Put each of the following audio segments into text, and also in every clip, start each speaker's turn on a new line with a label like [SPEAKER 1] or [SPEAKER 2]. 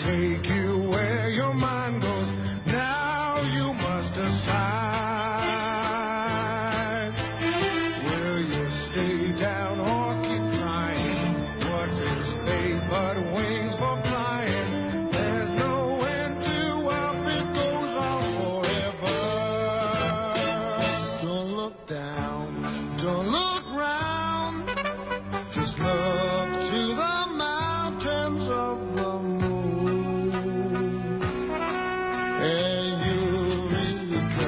[SPEAKER 1] take you where your mind goes. Now you must decide. Will you stay down or keep trying? What is faith but wings for flying? There's no end to up, it goes on forever. Don't look down, don't look round, just look to the mountains of the moon. And Eureka,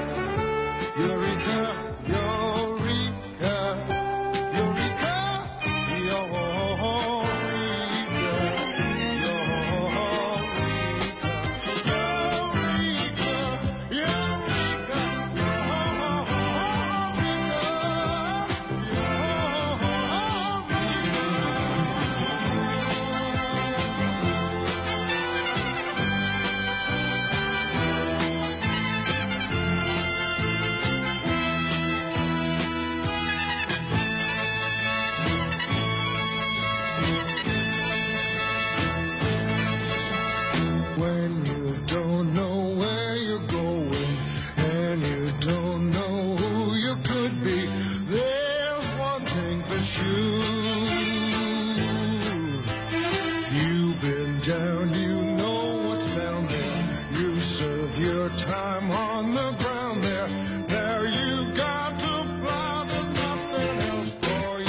[SPEAKER 1] Eureka, Eureka, Eureka, when you don't know where you're going and you don't know who you could be, there's one thing for sure. You've been down, you know what's down there. You served your time on the ground there. There you got to fly, there's nothing else for you.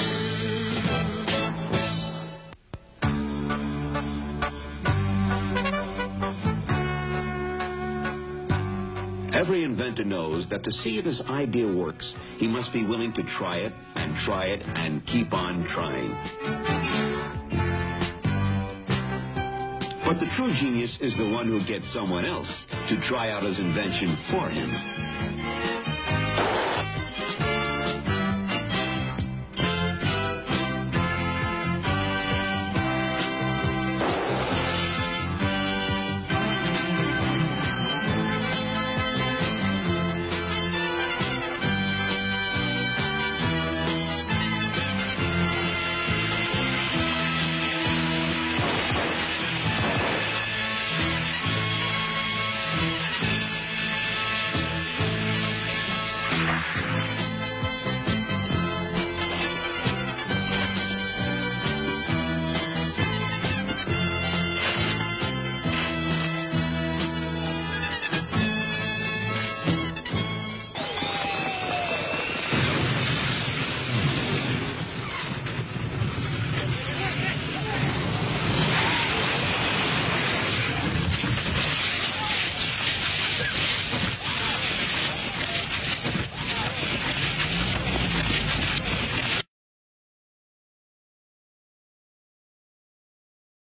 [SPEAKER 2] Every inventor knows that to see if his idea works, he must be willing to try it and keep on trying. But the true genius is the one who gets someone else to try out his invention for him.